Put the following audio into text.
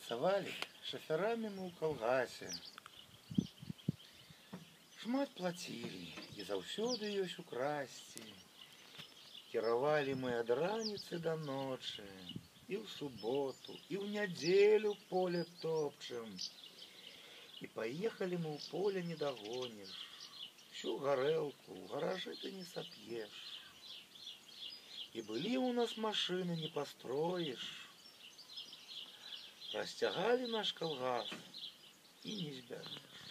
Працавалі шафярамі мы ў калгасе. Шмат плацілі і заўсёды ёсць украсці. Кіравалі мы ад раніцы да ночы, і ў суботу, і ў нядзелю поле топчам. І паехалі мы ў поле не дагоніш, всю гарэлку ў гаражы ты не сап'еш. І былі ў нас машыны не пастроіш. Расцягалі наш калгас і не збярэш.